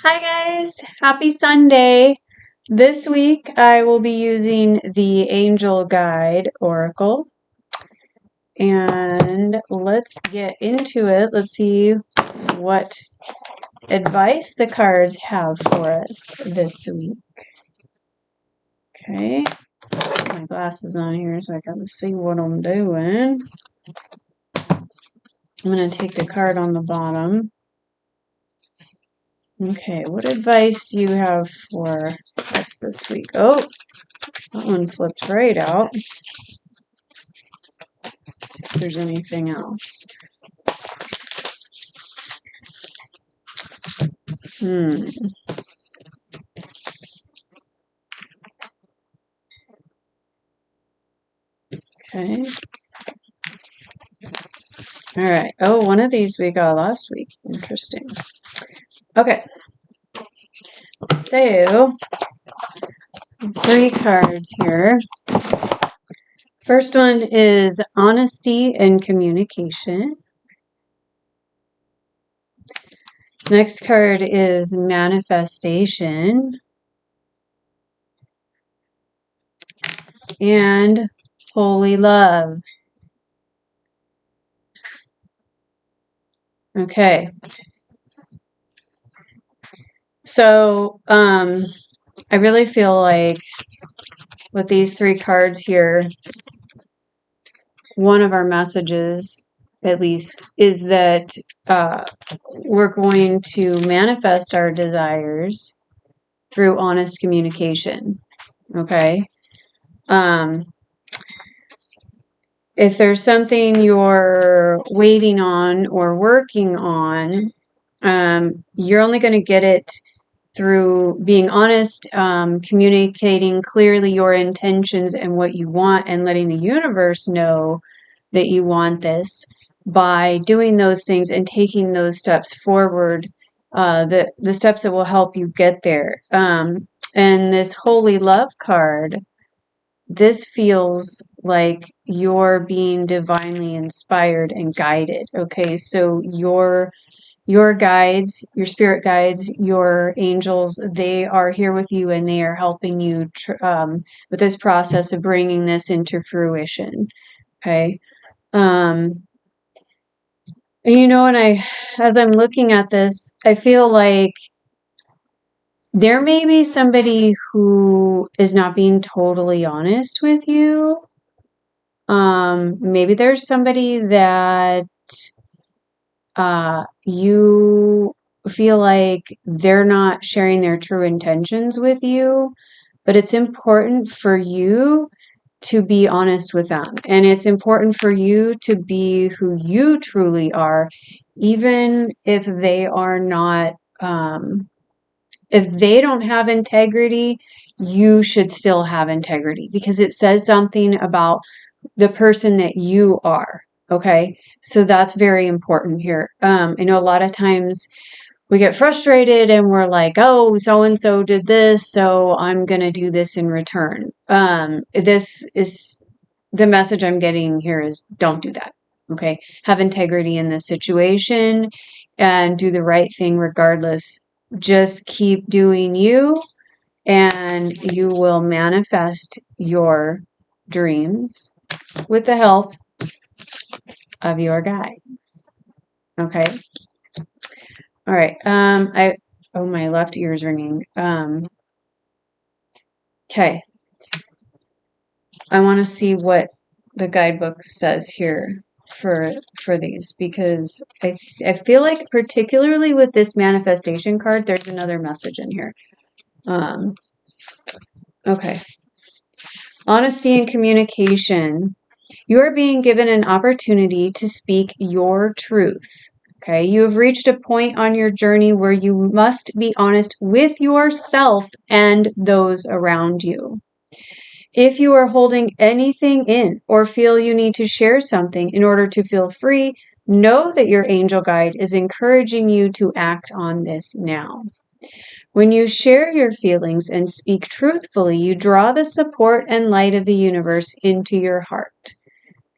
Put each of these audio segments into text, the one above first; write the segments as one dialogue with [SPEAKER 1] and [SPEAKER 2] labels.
[SPEAKER 1] Hi guys, happy Sunday. This week I will be using the Angel Guide Oracle and let's get into it. Let's see what advice the cards have for us this week. Okay, put my glasses on here so I can see what I'm doing. I'm going to take the card on the bottom. Okay, what advice do you have for us this week? Oh, that one flipped right out. If there's anything else. Okay. All right. Oh, one of these we got last week. Interesting. Okay. So, three cards here. First one is honesty and communication. Next card is manifestation. And holy love. Okay. So, I really feel like with these three cards here, one of our messages, at least, is that we're going to manifest our desires through honest communication. Okay. If there's something you're waiting on or working on, you're only going to get it through being honest, communicating clearly your intentions and what you want, and letting the universe know that you want this by doing those things and taking those steps forward, the steps that will help you get there. And this holy love card, this feels like you're being divinely inspired and guided. Okay, so your guides, your spirit guides, your angels, they are here with you and they are helping you with this process of bringing this into fruition. Okay. And as I'm looking at this, I feel like there may be somebody who is not being totally honest with you. Maybe there's somebody that you feel like they're not sharing their true intentions with you, but it's important for you to be honest with them. And it's important for you to be who you truly are, even if they are not, if they don't have integrity, you should still have integrity because it says something about the person that you are. Okay. So that's very important here. I know a lot of times we get frustrated and we're like, oh, so and so did this, so I'm going to do this in return. This is the message I'm getting here is don't do that. Okay. Have integrity in this situation and do the right thing regardless. Just keep doing you and you will manifest your dreams with the help of your guides. Okay. All right. My left ear is ringing. Okay. I want to see what the guidebook says here for these because I feel like particularly with this manifestation card, there's another message in here. Okay. Honesty and communication. You are being given an opportunity to speak your truth. Okay, you have reached a point on your journey where you must be honest with yourself and those around you. If you are holding anything in or feel you need to share something in order to feel free, know that your angel guide is encouraging you to act on this now. When you share your feelings and speak truthfully, you draw the support and light of the universe into your heart.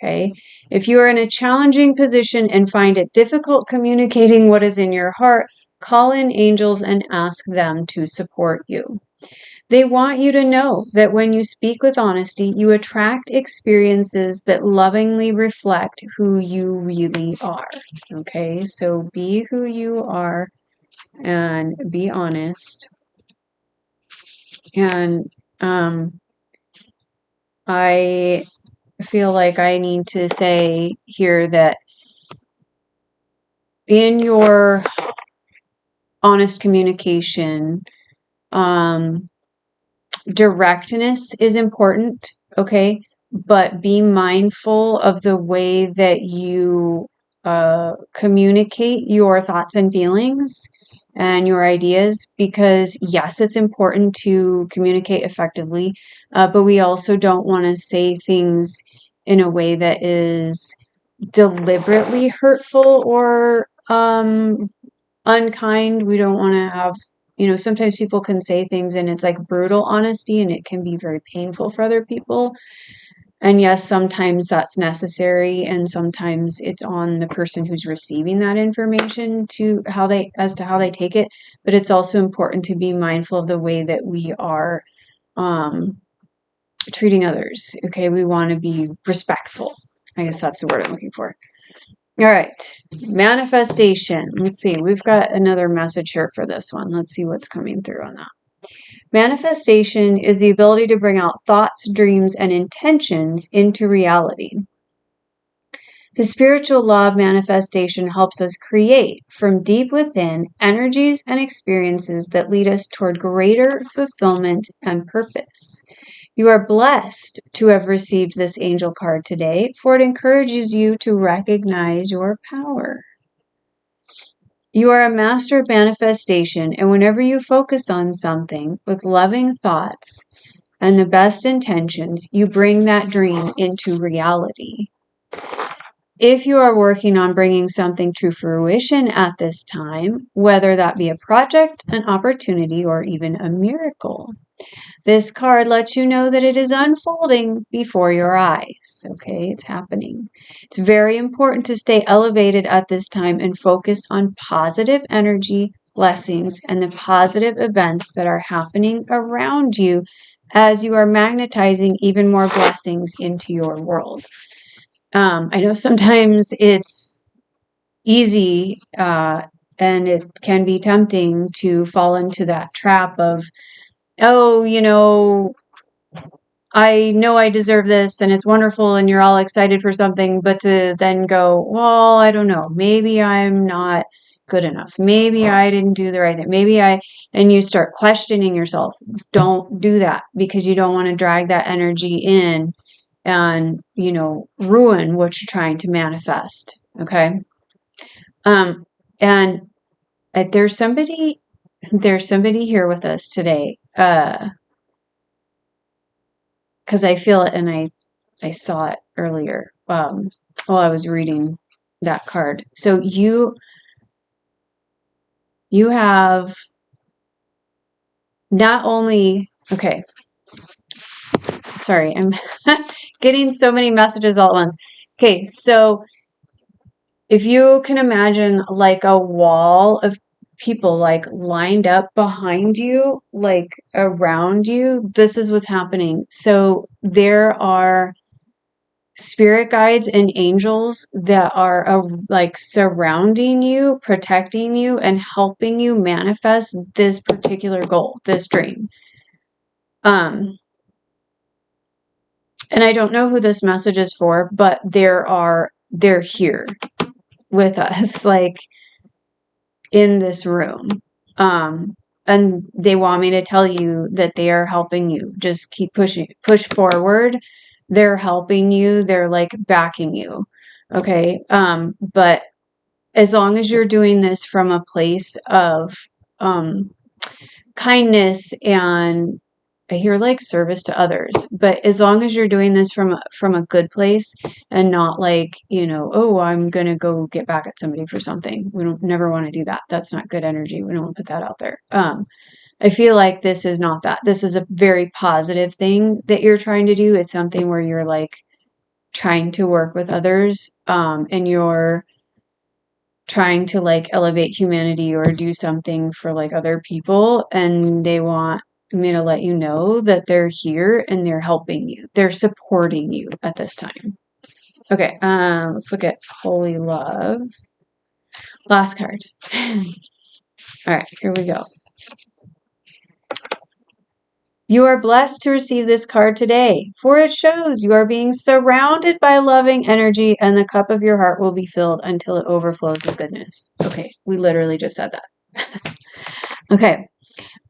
[SPEAKER 1] Okay. If you are in a challenging position and find it difficult communicating what is in your heart, Call in angels and ask them to support you. They want you to know that when you speak with honesty, you attract experiences that lovingly reflect who you really are. Okay, so be who you are and be honest. And I feel like I need to say here that in your honest communication, directness is important, okay? But be mindful of the way that you communicate your thoughts and feelings and your ideas, because yes, it's important to communicate effectively, but we also don't want to say things in a way that is deliberately hurtful or unkind. We don't want to have, sometimes people can say things and it's like brutal honesty and it can be very painful for other people. And yes, sometimes that's necessary, and sometimes it's on the person who's receiving that information as to how they take it. But it's also important to be mindful of the way that we are treating others. Okay, we want to be respectful. I guess that's the word I'm looking for. All right, manifestation. Let's see, we've got another message here for this one. Let's see what's coming through on that. Manifestation is the ability to bring out thoughts, dreams, and intentions into reality. The spiritual law of manifestation helps us create from deep within energies and experiences that lead us toward greater fulfillment and purpose. You are blessed to have received this angel card today, for it encourages you to recognize your power. You are a master of manifestation, and whenever you focus on something with loving thoughts and the best intentions, you bring that dream into reality. If you are working on bringing something to fruition at this time, whether that be a project, an opportunity, or even a miracle, this card lets you know that it is unfolding before your eyes. Okay, it's happening. It's very important to stay elevated at this time and focus on positive energy, blessings, and the positive events that are happening around you as you are magnetizing even more blessings into your world. I know sometimes it's easy and it can be tempting to fall into that trap of, oh, I know I deserve this and it's wonderful and you're all excited for something, but to then go, well, I don't know, maybe I'm not good enough. Maybe I didn't do the right thing. And you start questioning yourself. Don't do that, because you don't want to drag that energy in and, ruin what you're trying to manifest. Okay. And there's somebody here with us today. Because I feel it, and I saw it earlier while I was reading that card. So you have not only, okay, sorry, I'm getting so many messages all at once. Okay, so if you can imagine like a wall of people like lined up behind you, like around you, this is what's happening. So there are spirit guides and angels that are like surrounding you, protecting you, and helping you manifest this particular goal, this dream. And I don't know who this message is for, but they're here with us, like in this room. And they want me to tell you that they are helping you. Just keep push forward. They're helping you. They're like backing you. Okay. But as long as you're doing this from a place of kindness, and I hear like service to others, but as long as you're doing this from a good place and not like, oh, I'm going to go get back at somebody for something. We don't never want to do that. That's not good energy. We don't want to put that out there. I feel like this is not that. This is a very positive thing that you're trying to do. It's something where you're like trying to work with others, and you're trying to like elevate humanity or do something for like other people, and they want me to let you know that they're here and they're helping you. They're supporting you at this time. Okay, let's look at Holy Love. Last card. All right, here we go. You are blessed to receive this card today, for it shows you are being surrounded by loving energy and the cup of your heart will be filled until it overflows with goodness. Okay, we literally just said that. Okay.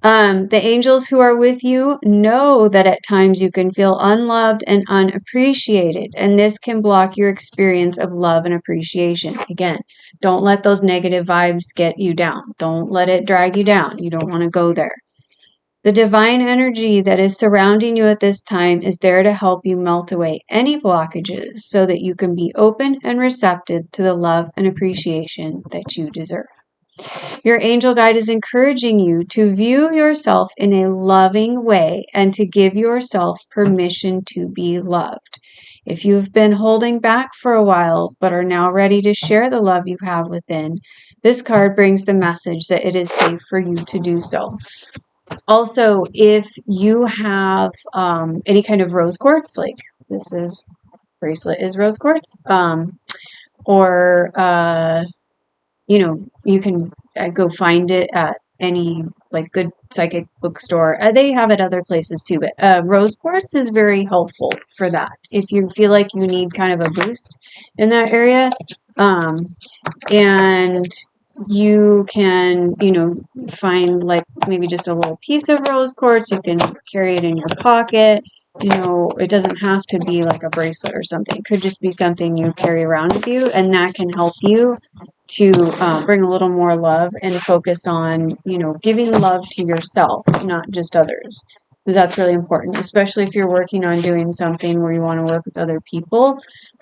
[SPEAKER 1] The angels who are with you know that at times you can feel unloved and unappreciated, and this can block your experience of love and appreciation. Again, don't let those negative vibes get you down. Don't let it drag you down. You don't want to go there. The divine energy that is surrounding you at this time is there to help you melt away any blockages so that you can be open and receptive to the love and appreciation that you deserve. Your angel guide is encouraging you to view yourself in a loving way and to give yourself permission to be loved. If you've been holding back for a while but are now ready to share the love you have within, this card brings the message that it is safe for you to do so. Also, if you have any kind of rose quartz, like this is bracelet is rose quartz, or you know, you can go find it at any like good psychic bookstore. They have it other places too, but rose quartz is very helpful for that. If you feel like you need kind of a boost in that area, and you can, you know, find like maybe just a little piece of rose quartz. You can carry it in your pocket. You know, it doesn't have to be like a bracelet or something. It could just be something you carry around with you, and that can help you to bring a little more love and focus on, you know, giving love to yourself, not just others. Because that's really important, especially if you're working on doing something where you want to work with other people.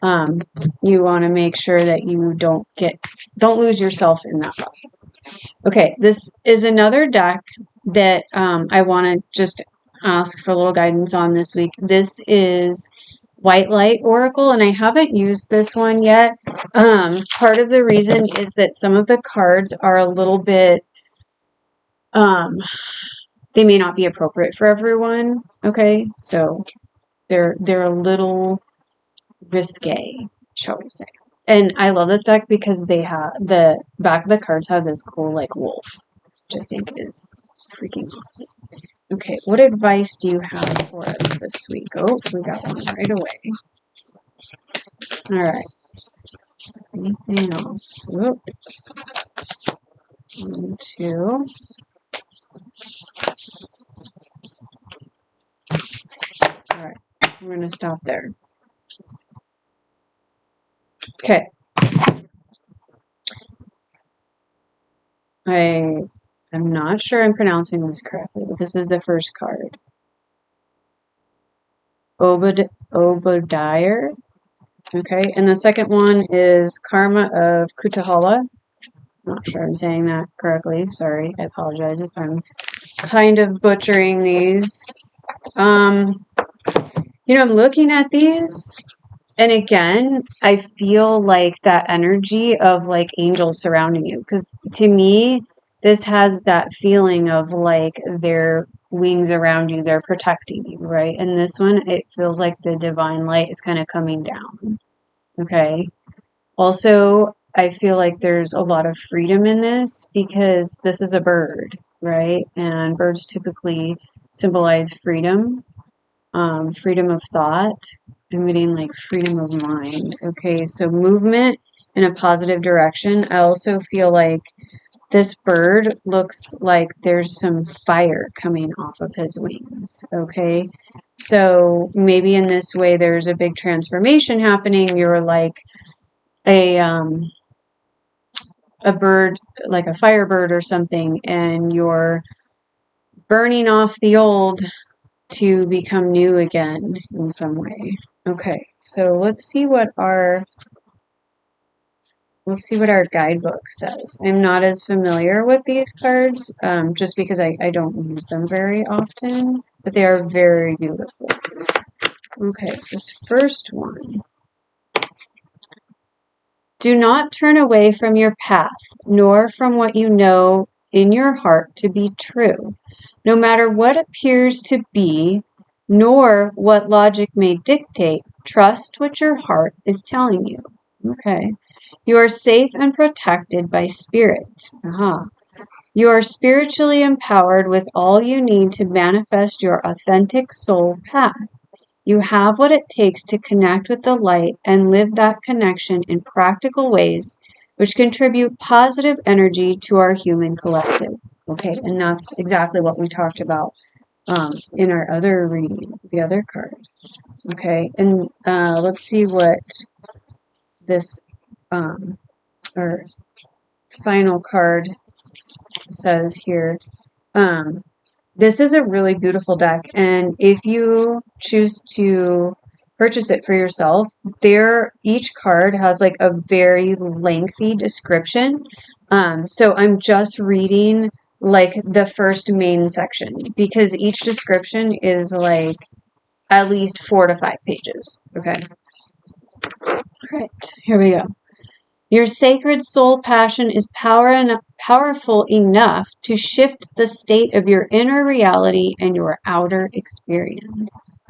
[SPEAKER 1] You want to make sure that you don't lose yourself in that process. Okay, this is another deck that I want to just ask for a little guidance on this week. This is White Light Oracle, and I haven't used this one yet. Part of the reason is that some of the cards are a little bit, they may not be appropriate for everyone. Okay, so they're a little risque, shall we say. And I love this deck because they have the back of the cards have this cool like wolf, which I think is freaking awesome. Okay, what advice do you have for us this week? Oh, we got one right away. All right. Anything else? Whoop. 1, 2. All right. We're going to stop there. Okay. I'm not sure I'm pronouncing this correctly, but this is the first card. Obadiah. Okay, and the second one is Karma of Kutahala. I'm not sure I'm saying that correctly. Sorry, I apologize if I'm kind of butchering these. You know, I'm looking at these, and again, I feel like that energy of like angels surrounding you. Because to me, this has that feeling of like their wings around you, they're protecting you, right? And this one, it feels like the divine light is kind of coming down. Okay. Also, I feel like there's a lot of freedom in this because this is a bird, right? And birds typically symbolize freedom, freedom of thought. I'm getting like freedom of mind. Okay, so movement in a positive direction. I also feel like this bird looks like there's some fire coming off of his wings. Okay, so maybe in this way there's a big transformation happening. You're like a bird, like a firebird or something, and you're burning off the old to become new again in some way. Okay, so let's see what our guidebook says. I'm not as familiar with these cards, just because I don't use them very often, but they are very beautiful. Okay, this first one. Do not turn away from your path, nor from what you know in your heart to be true, no matter what appears to be, nor what logic may dictate. Trust what your heart is telling you. Okay. You are safe and protected by spirit. You are spiritually empowered with all you need to manifest your authentic soul path. You have what it takes to connect with the light and live that connection in practical ways which contribute positive energy to our human collective. Okay, and that's exactly what we talked about in our other reading, the other card. Okay, and let's see what this our final card says here. This is a really beautiful deck, and if you choose to purchase it for yourself, each card has like a very lengthy description. So I'm just reading like the first main section because each description is like at least 4 to 5 pages. Okay. All right, here we go. Your sacred soul passion is powerful enough to shift the state of your inner reality and your outer experience.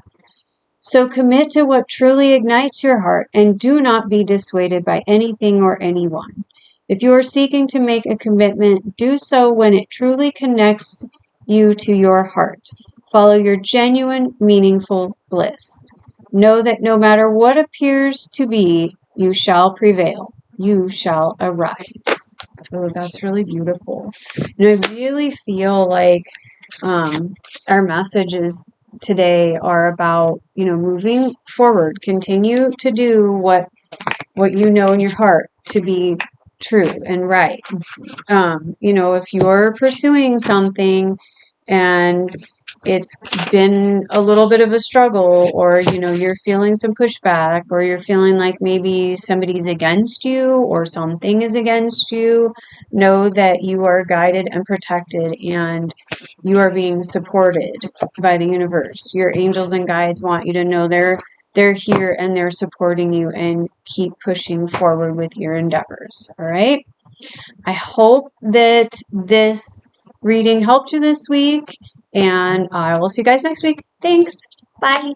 [SPEAKER 1] So commit to what truly ignites your heart and do not be dissuaded by anything or anyone. If you are seeking to make a commitment, do so when it truly connects you to your heart. Follow your genuine, meaningful bliss. Know that no matter what appears to be, you shall prevail. You shall arise. Oh, that's really beautiful. And I really feel like our messages today are about, moving forward. Continue to do what you know in your heart to be true and right. If you're pursuing something and it's been a little bit of a struggle, or you're feeling some pushback, or you're feeling like maybe somebody's against you or something is against you, know that you are guided and protected and you are being supported by the universe. Your angels and guides want you to know they're here and they're supporting you, and keep pushing forward with your endeavors. All right. I hope that this reading helped you this week, and I will see you guys next week. Thanks. Bye.